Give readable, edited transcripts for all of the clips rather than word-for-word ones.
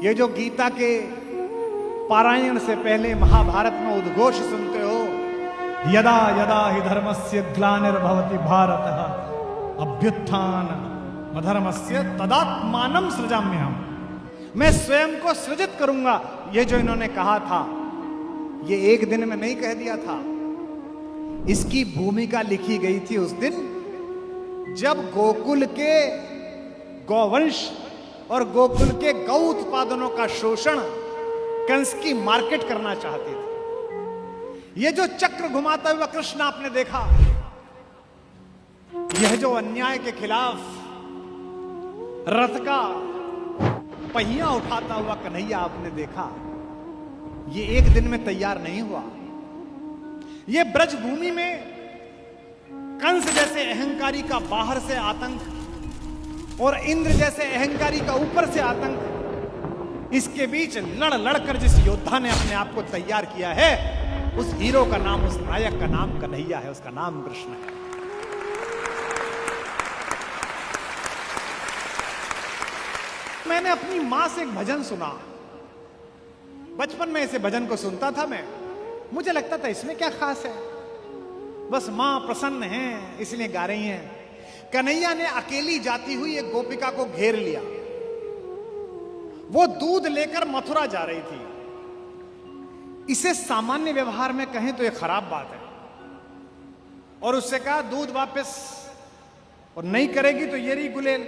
ये जो गीता के पारायण से पहले महाभारत में उद्घोष सुनते हो, यदा यदा हि धर्मस्य ग्लानिर्भवति भारतः अभ्युत्थान अधर्मस्य तदात्मानं सृजाम्यहम्, मैं स्वयं को सृजित करूंगा। ये जो इन्होंने कहा था, ये एक दिन में नहीं कह दिया था। इसकी भूमिका लिखी गई थी उस दिन जब गोकुल के गौवंश और गोकुल के गौ उत्पादनों का शोषण कंस की मार्केट करना चाहते थे। ये जो चक्र घुमाता हुआ कृष्ण आपने देखा, यह जो अन्याय के खिलाफ रथ का पहिया उठाता हुआ कन्हैया आपने देखा, ये एक दिन में तैयार नहीं हुआ। ये ब्रजभूमि में कंस जैसे अहंकारी का बाहर से आतंक और इंद्र जैसे अहंकारी का ऊपर से आतंक, इसके बीच लड़ लड़कर जिस योद्धा ने अपने आप को तैयार किया है, उस हीरो का नाम, उस नायक का नाम कन्हैया है, उसका नाम कृष्ण है। मैंने अपनी मां से एक भजन सुना, बचपन में इसे भजन को सुनता था मैं, मुझे लगता था इसमें क्या खास है, बस मां प्रसन्न है इसलिए गा रही हैं। कन्हैया ने अकेली जाती हुई एक गोपिका को घेर लिया। वो दूध लेकर मथुरा जा रही थी। इसे सामान्य व्यवहार में कहें तो यह खराब बात है, और उससे कहा दूध वापस, और नहीं करेगी तो ये रही गुलेल,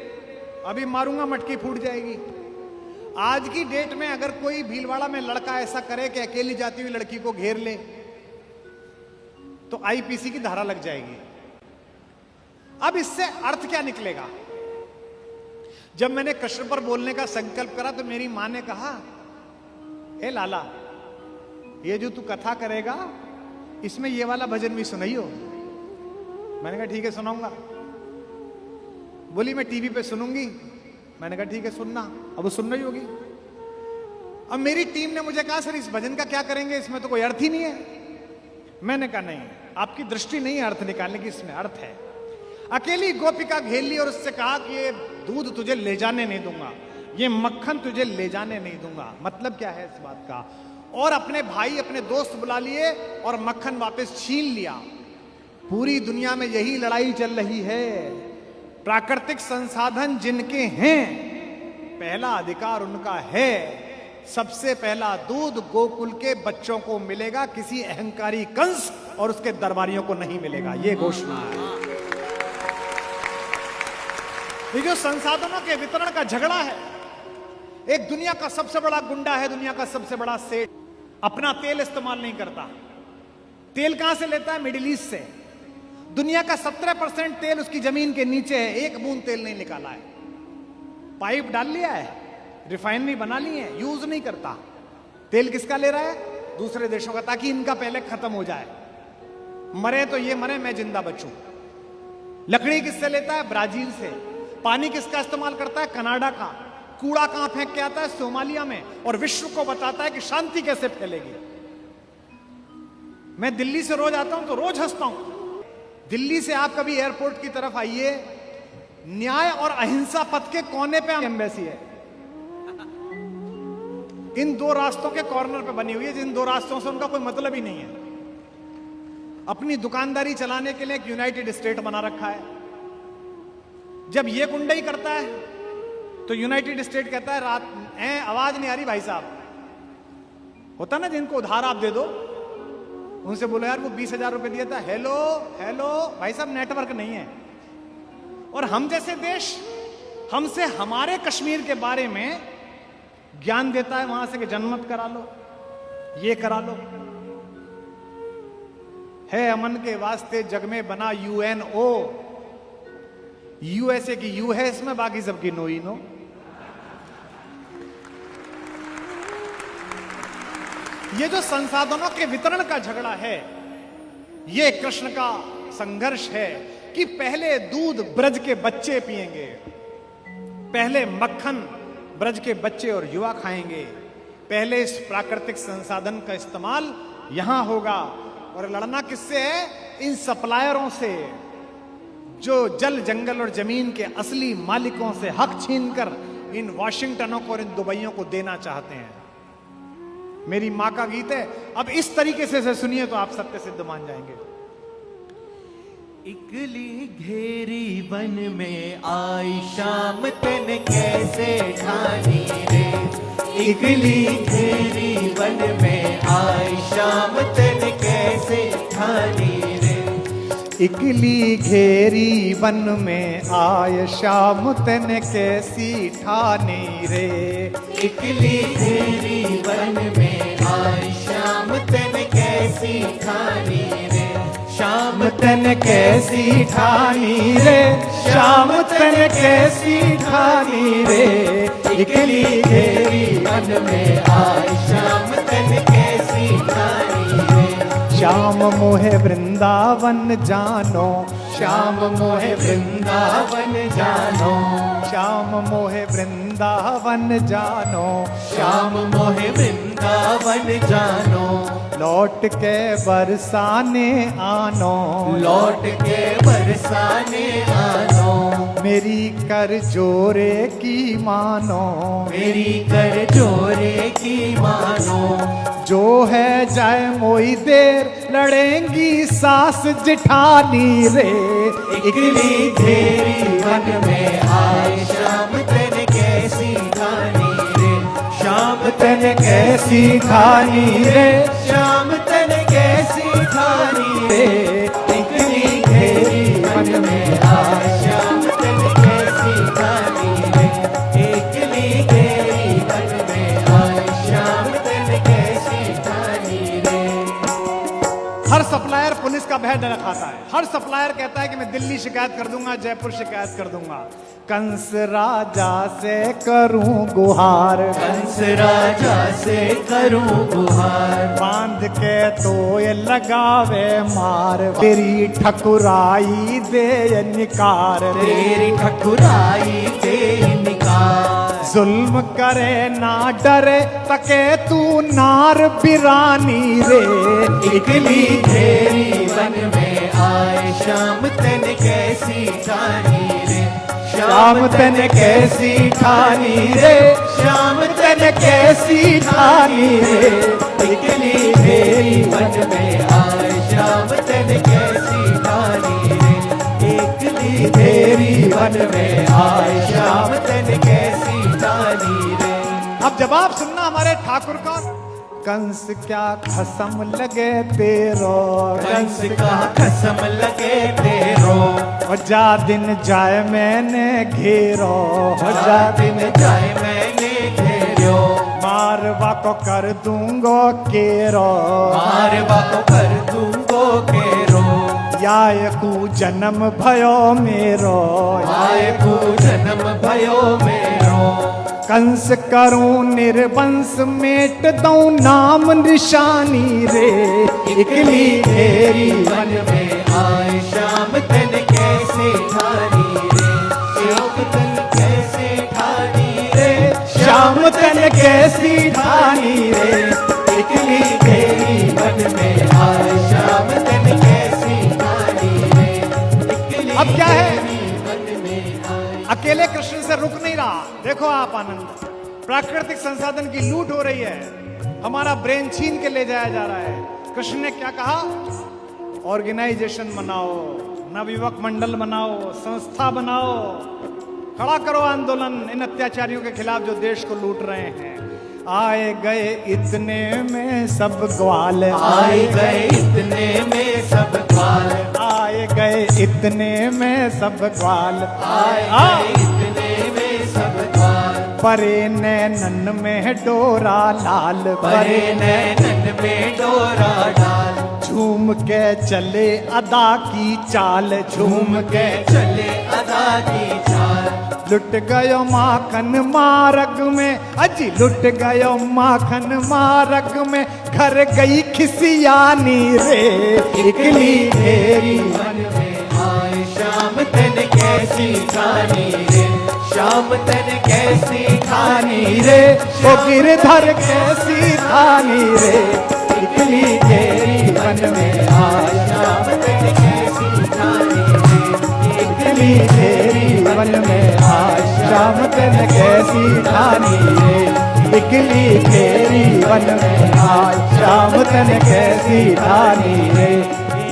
अभी मारूंगा मटकी फूट जाएगी। आज की डेट में अगर कोई भीलवाड़ा में लड़का ऐसा करे कि अकेली जाती हुई लड़की को घेर ले, तो आईपीसी की धारा लग जाएगी। अब इससे अर्थ क्या निकलेगा? जब मैंने कृष्ण पर बोलने का संकल्प करा तो मेरी मां ने कहा, ए लाला, ये जो तू कथा करेगा इसमें ये वाला भजन भी सुनाइयो। मैंने कहा ठीक है सुनाऊंगा। बोली मैं टीवी पे सुनूंगी। मैंने कहा ठीक है सुनना। अब वो सुन रही होगी। अब मेरी टीम ने मुझे कहा सर इस भजन का क्या करेंगे, इसमें तो कोई अर्थ ही नहीं है। मैंने कहा नहीं, आपकी दृष्टि नहीं है अर्थ निकालने की, इसमें अर्थ है। अकेली गोपिका घेर ली और उससे कहा कि ये दूध तुझे ले जाने नहीं दूंगा, ये मक्खन तुझे ले जाने नहीं दूंगा। मतलब क्या है इस बात का? और अपने भाई अपने दोस्त बुला लिए और मक्खन वापस छीन लिया। पूरी दुनिया में यही लड़ाई चल रही है। प्राकृतिक संसाधन जिनके हैं, पहला अधिकार उनका है। सबसे पहला दूध गोकुल के बच्चों को मिलेगा, किसी अहंकारी कंस और उसके दरबारियों को नहीं मिलेगा। यह घोषणा है। ये जो संसाधनों के वितरण का झगड़ा है, एक दुनिया का सबसे बड़ा गुंडा है, दुनिया का सबसे बड़ा सेठ, अपना तेल इस्तेमाल नहीं करता। तेल कहां से लेता है? मिडिल ईस्ट से। दुनिया का 17% तेल उसकी जमीन के नीचे है, एक बूंद तेल नहीं निकाला है। पाइप डाल लिया है, रिफाइनरी बना ली है, यूज नहीं करता। तेल किसका ले रहा है? दूसरे देशों का, ताकि इनका पहले खत्म हो जाए। मरे तो ये मरे, मैं जिंदा बचूं। लकड़ी किससे लेता है? ब्राजील से। पानी किसका इस्तेमाल करता है? कनाडा का। कूड़ा कहां फेंक के आता है? सोमालिया में। और विश्व को बताता है कि शांति कैसे फैलेगी। मैं दिल्ली से रोज आता हूं तो रोज हंसता हूं। दिल्ली से आप कभी एयरपोर्ट की तरफ आइए, न्याय और अहिंसा पथ के कोने पे एम्बेसी है। इन दो रास्तों के कॉर्नर पे बनी हुई है, जिन दो रास्तों से उनका कोई मतलब ही नहीं है। अपनी दुकानदारी चलाने के लिए एक यूनाइटेड स्टेट बना रखा है। जब ये गुंडई करता है तो यूनाइटेड स्टेट कहता है रात आवाज नहीं आ रही भाई साहब। होता ना जिनको उधार आप दे दो, उनसे बोलो यार वो 20,000 रुपए दिया था, हेलो हेलो भाई साहब नेटवर्क नहीं है। और हम जैसे देश, हमसे हमारे कश्मीर के बारे में ज्ञान देता है वहां से कि जनमत करा लो, ये करा लो। है अमन के वास्ते जग में बना यूएनओ। यूएसए की यू है इसमें, बाकी सबकी नो ही नो। ये जो संसाधनों के वितरण का झगड़ा है, ये कृष्ण का संघर्ष है कि पहले दूध ब्रज के बच्चे पिएंगे, पहले मक्खन ब्रज के बच्चे और युवा खाएंगे, पहले इस प्राकृतिक संसाधन का इस्तेमाल यहां होगा। और लड़ना किससे है? इन सप्लायरों से, जो जल जंगल और जमीन के असली मालिकों से हक छीनकर इन वाशिंगटनों को और इन दुबइयों को देना चाहते हैं। मेरी मां का गीत है, अब इस तरीके से सुनिए तो आप सत्य सिद्ध मान जाएंगे। इकली घेरी वन में आई शाम तन कैसे ठानी रे, इकली घेरी वन में आई शाम तन कैसे ठानी रे, इकली घेरी वन में आय शाम तन कैसी ठानी रे, इकली घेरी वन में आई शाम तन कैसी ठानी रे, शाम तन कैसी ठानी रे, शाम तन कैसी ठानी रे, इकली घेरी वन में आई शाम तन कैसी ठानी रे, श्याम मोहे वृंदावन जानो, श्याम मोहे वृंदावन जानो, श्याम मोहे वृंदावन जानो, श्याम मोहे वृंदावन जानो, लौट के बरसाने आनो, लौट के बरसाने आनो, मेरी कर जोरे की मानो, मेरी कर जोरे की मानो, जो है जाए मोई देर लड़ेंगी सास जिठानी रे, इकली घेरी वन में आए शाम तन कैसी ठानी रे, शाम तन कैसी ठानी रे, शाम तन कैसी ठानी रे, इकली घेरी वन में आए शाम तन कैसी ठानी रे, इकली घेरी वन में आए शाम तन कैसी ठानी रे। हर सप्लायर पुलिस का भय दिखाता है, हर सप्लायर कहता है कि मैं दिल्ली शिकायत कर दूंगा, जयपुर शिकायत कर दूंगा। कंस राजा से करूं गुहार, कंस राजा से करूं गुहार, बांध के तो ये लगावे मार, तेरी ठकुराई दे निकार, तेरी ठकुराई दे निकार, जुल्म करे ना डरे तके तू नार बिरानी रे, इकली घेरी वन में आए शाम तन कैसी ठानी रे, शाम तन कैसी ठानी रे, शाम तन कैसी ठानी रे, इकली घेरी वन में आए शाम तन कैसी ठानी रे, इकली घेरी वन में आए शाम तन कैसी ठानी रे। अब जवाब सुनना हमारे ठाकुर का। कंस क्या खसम लगे तेरो, कंस का कसम लगे तेरो, जा दिन जाए मैंने घेरो, जा दिन जाए मैंने घेरो, मारवा को कर दूंगो केरो, मारवा को कर दूंगो केरो, याय कु जन्म भयो मेरो, आए को जन्म भयो मेरो, कंस करूं निर्वंश मेट दऊं नाम निशानी रे, इकली घेरी वन में आए शाम तन कैसे ठानी रे, शाम तन कैसे ठानी रे, शाम तन कैसी ठानी रे, इकली घेरी वन में आए शाम तन कैसी ठानी रे, इकली अब क्या है? घेरी वन में आए। अकेले कृष्ण से रुक नहीं रहा। देखो आप आनंद, प्राकृतिक संसाधन की लूट हो रही है, हमारा ब्रेन छीन के ले जाया जा रहा है। कृष्ण ने क्या कहा? ऑर्गेनाइजेशन बनाओ, नवयुवक मंडल बनाओ, संस्था बनाओ, खड़ा करो आंदोलन इन अत्याचारियों के खिलाफ जो देश को लूट रहे हैं। आए गए इतने में सब ग्वाल, आए गए इतने में सब ग्वाल, आए गए इतने में सब ग्वाल, आए गए इतने में सब ग्वाल, परे नैनन में डोरा लाल, परे नैनन में डोरा डाल, झूम के चले अदा की चाल, झूम के चले अदा की चाल, लुट गयो माखन मारग में, अजी लुट गयो माखन मारग में, घर गई खिसियानी रे, इकली घेरी वन में आए शाम तन कैसी ठानी रे, शाम तन कैसी ठानी रे, ओ गिरधर कैसी ठानी रे, इकली घेरी वन में आए शाम तन कैसी ठानी रे, इकली घेरी वन में आए श्याम तन कैसी ठानी रे, इकली घेरी वन में आय, श्याम तन कैसी ठानी रे,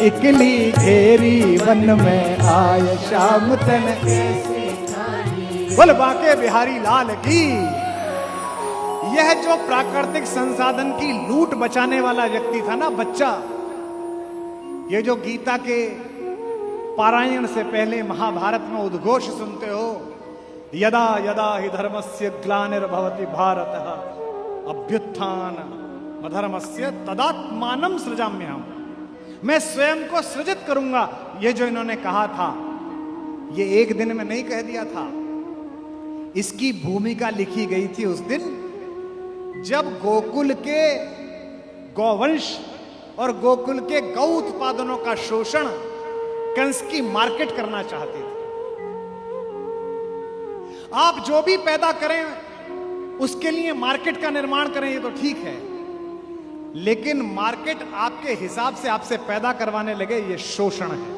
इकली घेरी वन में आय, श्याम तन कैसी ठानी। बोल बाके बिहारी लाल की। यह जो प्राकृतिक संसाधन की लूट बचाने वाला व्यक्ति था ना, बच्चा, ये जो गीता के पारायण से पहले महाभारत में उद्घोष सुनते हो, यदा यदा हि धर्मस्य ग्लानिर्भवति भारतः अभ्युत्थान अधर्मस्य तदात्मानं सृजाम्यहम्, मैं स्वयं को सृजित करूंगा। ये जो इन्होंने कहा था, ये एक दिन में नहीं कह दिया था। इसकी भूमिका लिखी गई थी उस दिन जब गोकुल के गौवंश और गोकुल के गौ उत्पादनों का शोषण कंस की मार्केट करना चाहते थे। आप जो भी पैदा करें उसके लिए मार्केट का निर्माण करें, ये तो ठीक है, लेकिन मार्केट आपके हिसाब से आपसे पैदा करवाने लगे, ये शोषण है।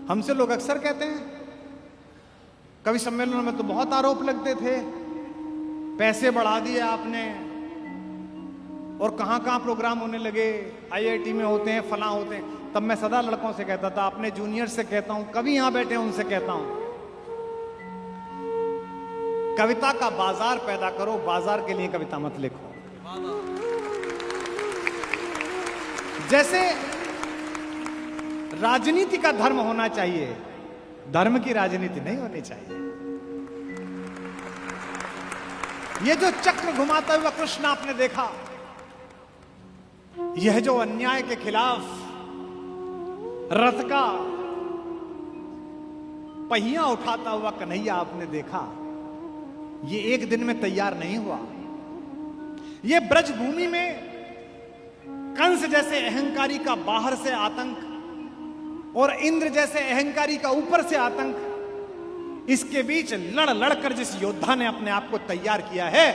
हमसे लोग अक्सर कहते हैं, कवि सम्मेलनों में तो बहुत आरोप लगते थे, पैसे बढ़ा दिए आपने और कहां कहां प्रोग्राम होने लगे, आईआईटी में होते हैं, फलां होते हैं। तब मैं सदा लड़कों से कहता था, अपने जूनियर से कहता हूं, कभी यहां बैठे हैं उनसे कहता हूं, कविता का बाजार पैदा करो, बाजार के लिए कविता मत लिखो। जैसे राजनीति का धर्म होना चाहिए, धर्म की राजनीति नहीं होनी चाहिए। ये जो चक्र घुमाता हुआ कृष्ण आपने देखा, यह जो अन्याय के खिलाफ रथ का पहिया उठाता हुआ कन्हैया आपने देखा, ये एक दिन में तैयार नहीं हुआ। ये ब्रजभूमि में कंस जैसे अहंकारी का बाहर से आतंक और इंद्र जैसे अहंकारी का ऊपर से आतंक, इसके बीच लड़ लड़कर जिस योद्धा ने अपने आप को तैयार किया है,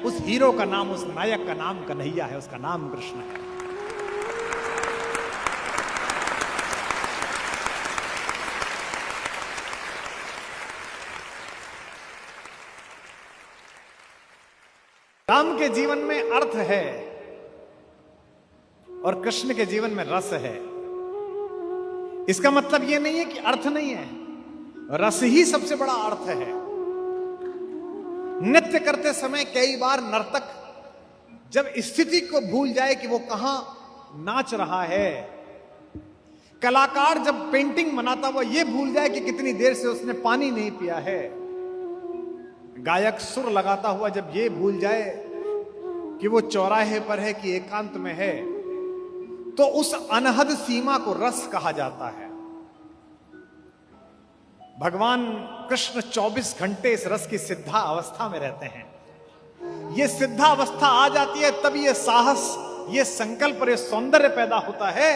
उस हीरो का नाम, उस नायक का नाम कन्हैया है, उसका नाम कृष्ण है। राम के जीवन में अर्थ है और कृष्ण के जीवन में रस है। इसका मतलब यह नहीं है कि अर्थ नहीं है, रस ही सबसे बड़ा अर्थ है। नृत्य करते समय कई बार नर्तक जब स्थिति को भूल जाए कि वो कहां नाच रहा है, कलाकार जब पेंटिंग बनाता हुआ ये भूल जाए कि कितनी देर से उसने पानी नहीं पिया है, गायक सुर लगाता हुआ जब ये भूल जाए कि वो चौराहे पर है कि एकांत में है, तो उस अनहद सीमा को रस कहा जाता है। भगवान कृष्ण 24 घंटे इस रस की सिद्धा अवस्था में रहते हैं। ये सिद्धा अवस्था आ जाती है तब ये साहस, ये संकल्प और ये सौंदर्य पैदा होता है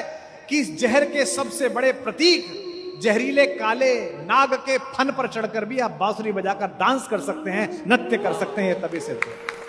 कि इस जहर के सबसे बड़े प्रतीक जहरीले काले नाग के फन पर चढ़कर भी आप बांसुरी बजाकर डांस कर सकते हैं, नृत्य कर सकते हैं। तभी सिद्ध है।